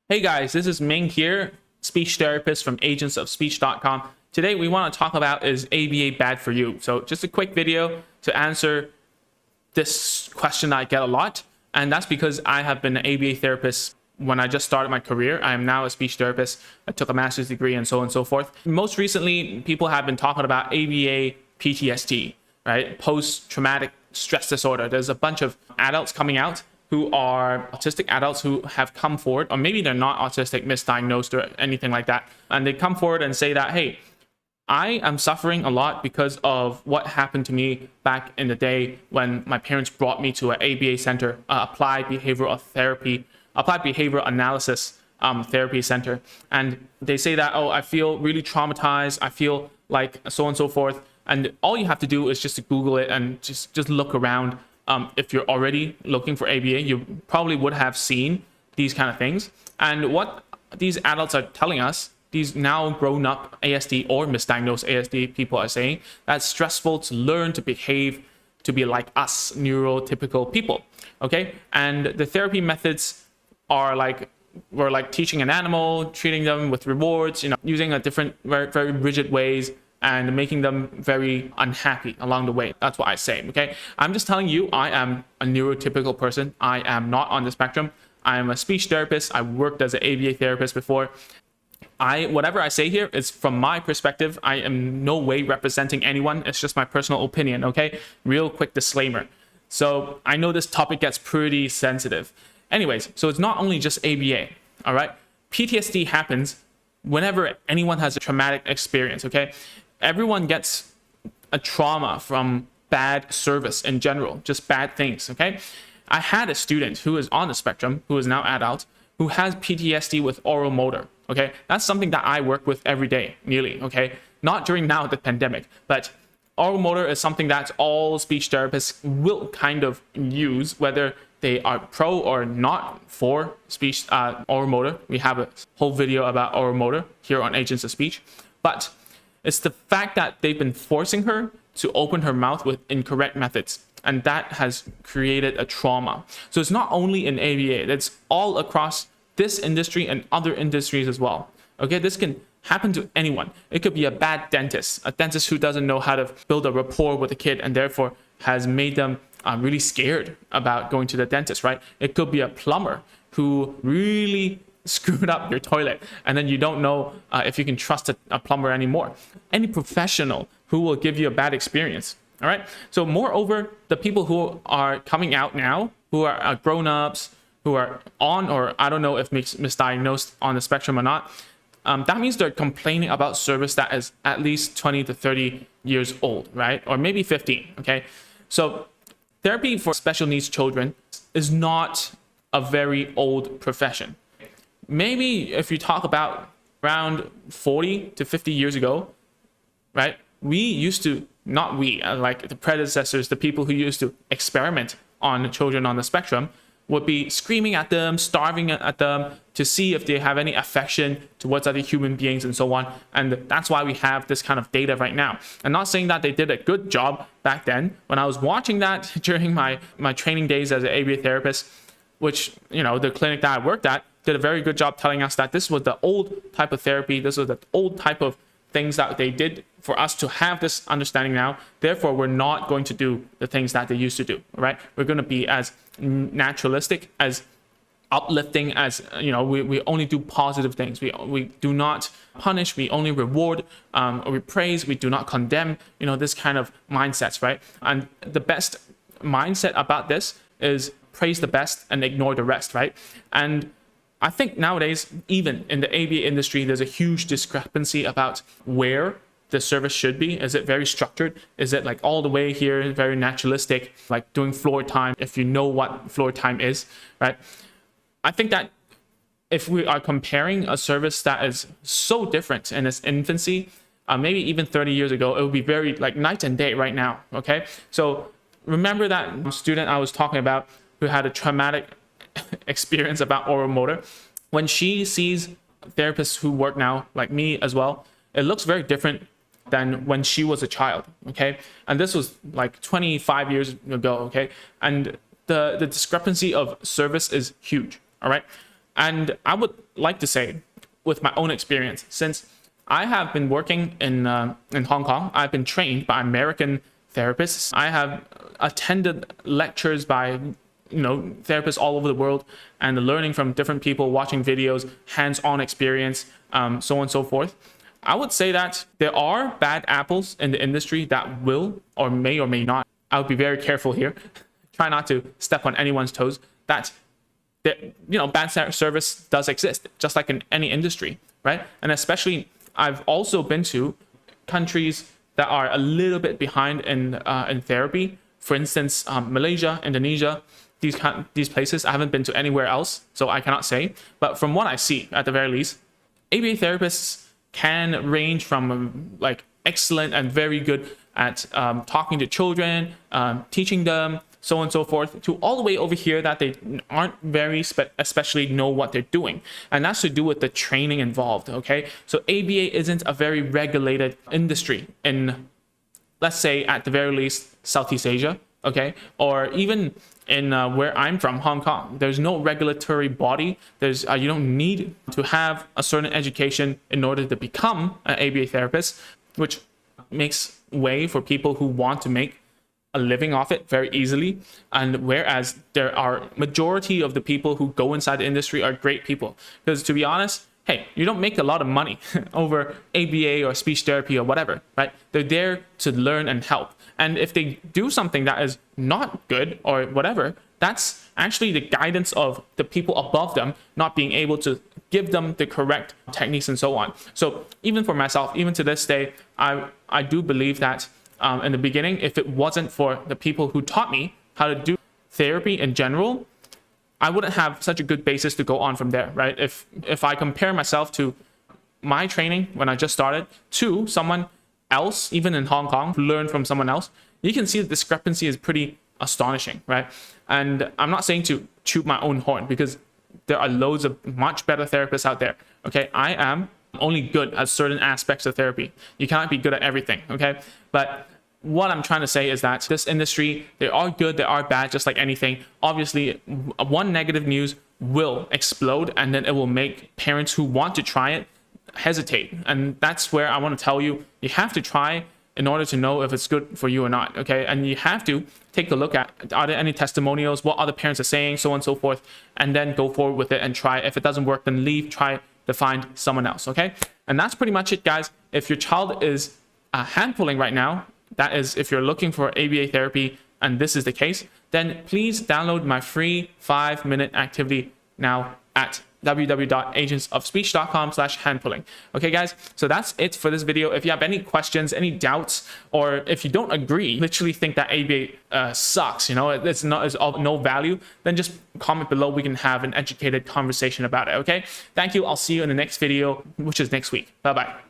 Hey guys, this is Ming here, speech therapist from agentsofspeech.com. Today we want to talk about is ABA bad for you? So just a quick video to answer this question I get a lot. And that's because I have been an ABA therapist when I just started my career. I am now a speech therapist. I took a master's degree and so on and so forth. Most recently, people have been talking about ABA PTSD, right? Post-traumatic stress disorder. There's a bunch of adults coming out who are autistic adults who have come forward, or maybe they're not autistic, misdiagnosed or anything like that. And they come forward and say that, hey, I am suffering a lot because of what happened to me back in the day when my parents brought me to an ABA center, applied behavioral analysis therapy center. And they say that, oh, I feel really traumatized. I feel like so on and so forth. And all you have to do is just to Google it and just look around. If you're already looking for ABA, you probably would have seen these kind of things. And what these adults are telling us, these now grown-up ASD or misdiagnosed ASD people are saying, that's stressful to learn to behave to be like us neurotypical people. Okay, and the therapy methods are like we're like teaching an animal, treating them with rewards, using a different very, very rigid ways, and making them very unhappy along the way. That's what I say, okay? I'm just telling you, I am a neurotypical person. I am not on the spectrum. I am a speech therapist. I worked as an ABA therapist before. Whatever I say here is from my perspective. I am no way representing anyone. It's just my personal opinion, okay? Real quick disclaimer. So I know this topic gets pretty sensitive. Anyways, so it's not only just ABA, all right? PTSD happens whenever anyone has a traumatic experience, okay? Everyone gets a trauma from bad service in general, just bad things, okay? I had a student who is on the spectrum, who is now adult, who has PTSD with oral motor, okay? That's something that I work with every day, nearly, okay? Not during now the pandemic, but oral motor is something that all speech therapists will kind of use, whether they are pro or not for speech oral motor. We have a whole video about oral motor here on Agents of Speech, but it's the fact that they've been forcing her to open her mouth with incorrect methods, and that has created a trauma. So it's not only in ABA, it's all across this industry and other industries as well. Okay, this can happen to anyone. It could be a bad dentist, a dentist who doesn't know how to build a rapport with a kid and therefore has made them really scared about going to the dentist, right? It could be a plumber who really screwed up your toilet and then you don't know if you can trust a plumber anymore. Any professional who will give you a bad experience, all right? So moreover, the people who are coming out now, who are grown-ups, who are on, or I don't know if misdiagnosed on the spectrum or not, that means they're complaining about service that is at least 20 to 30 years old, right? Or maybe 15, okay? So therapy for special needs children is not a very old profession. Maybe if you talk about around 40 to 50 years ago, right? We used to, not we, like the predecessors, the people who used to experiment on the children on the spectrum would be screaming at them, starving at them to see if they have any affection towards other human beings and so on. And that's why we have this kind of data right now. I'm not saying that they did a good job back then. When I was watching that during my training days as an ABA therapist, which, the clinic that I worked at did a very good job telling us that this was the old type of therapy. This was the old type of things that they did for us to have this understanding now. Therefore, we're not going to do the things that they used to do, right? We're going to be as naturalistic, as uplifting as, we only do positive things. We do not punish, we only reward, or we praise, we do not condemn, this kind of mindsets, right? And the best mindset about this is praise the best and ignore the rest, right? And I think nowadays, even in the ABA industry, there's a huge discrepancy about where the service should be. Is it very structured? Is it like all the way here, very naturalistic, like doing floor time, if you know what floor time is, right? I think that if we are comparing a service that is so different in its infancy, maybe even 30 years ago, it would be very like night and day right now, okay? So remember that student I was talking about who had a traumatic experience about oral motor. When she sees therapists who work now, like me as well, it looks very different than when she was a child, okay? And this was like 25 years ago, okay? And the discrepancy of service is huge, all right? And I would like to say, with my own experience, since I have been working in Hong Kong, I've been trained by American therapists. I have attended lectures by therapists all over the world, and learning from different people, watching videos, hands-on experience, so on and so forth. I would say that there are bad apples in the industry that will or may not. I would be very careful here. Try not to step on anyone's toes. That bad service does exist, just like in any industry, right? And especially, I've also been to countries that are a little bit behind in therapy. For instance, Malaysia, Indonesia, these places. I haven't been to anywhere else, so I cannot say. But from what I see, at the very least, ABA therapists can range from like excellent and very good at talking to children, teaching them, so on and so forth, to all the way over here that they aren't very especially know what they're doing. And that's to do with the training involved, okay? So ABA isn't a very regulated industry in, let's say, at the very least, Southeast Asia, okay? Or even in where I'm from, Hong Kong. There's no regulatory body. You don't need to have a certain education in order to become an ABA therapist, which makes way for people who want to make a living off it very easily. And whereas there are majority of the people who go inside the industry are great people, because to be honest, hey, you don't make a lot of money over ABA or speech therapy or whatever, right? They're there to learn and help. And if they do something that is not good or whatever, that's actually the guidance of the people above them not being able to give them the correct techniques and so on. So even for myself, even to this day, I do believe that in the beginning, if it wasn't for the people who taught me how to do therapy in general, I wouldn't have such a good basis to go on from there, right? If I compare myself to my training when I just started to someone else, even in Hong Kong, who learned from someone else, you can see the discrepancy is pretty astonishing, right? And I'm not saying to toot my own horn, because there are loads of much better therapists out there, okay? I am only good at certain aspects of therapy. You cannot be good at everything, okay? But what I'm trying to say is that this industry, there are good, there are bad, just like anything. Obviously, one negative news will explode, and then it will make parents who want to try it hesitate. And that's where I want to tell you, you have to try in order to know if it's good for you or not, okay? And you have to take a look at, are there any testimonials, what other parents are saying, so on and so forth, and then go forward with it and try. If it doesn't work, then leave, try to find someone else, okay? And that's pretty much it, guys. If your child is hand pulling right now, that is, if you're looking for ABA therapy and this is the case, then please download my free 5-minute activity now at www.agentsofspeech.com/handpulling. Okay, guys, so that's it for this video. If you have any questions, any doubts, or if you don't agree, literally think that ABA sucks, it's of no value, then just comment below. We can have an educated conversation about it, okay? Thank you. I'll see you in the next video, which is next week. Bye-bye.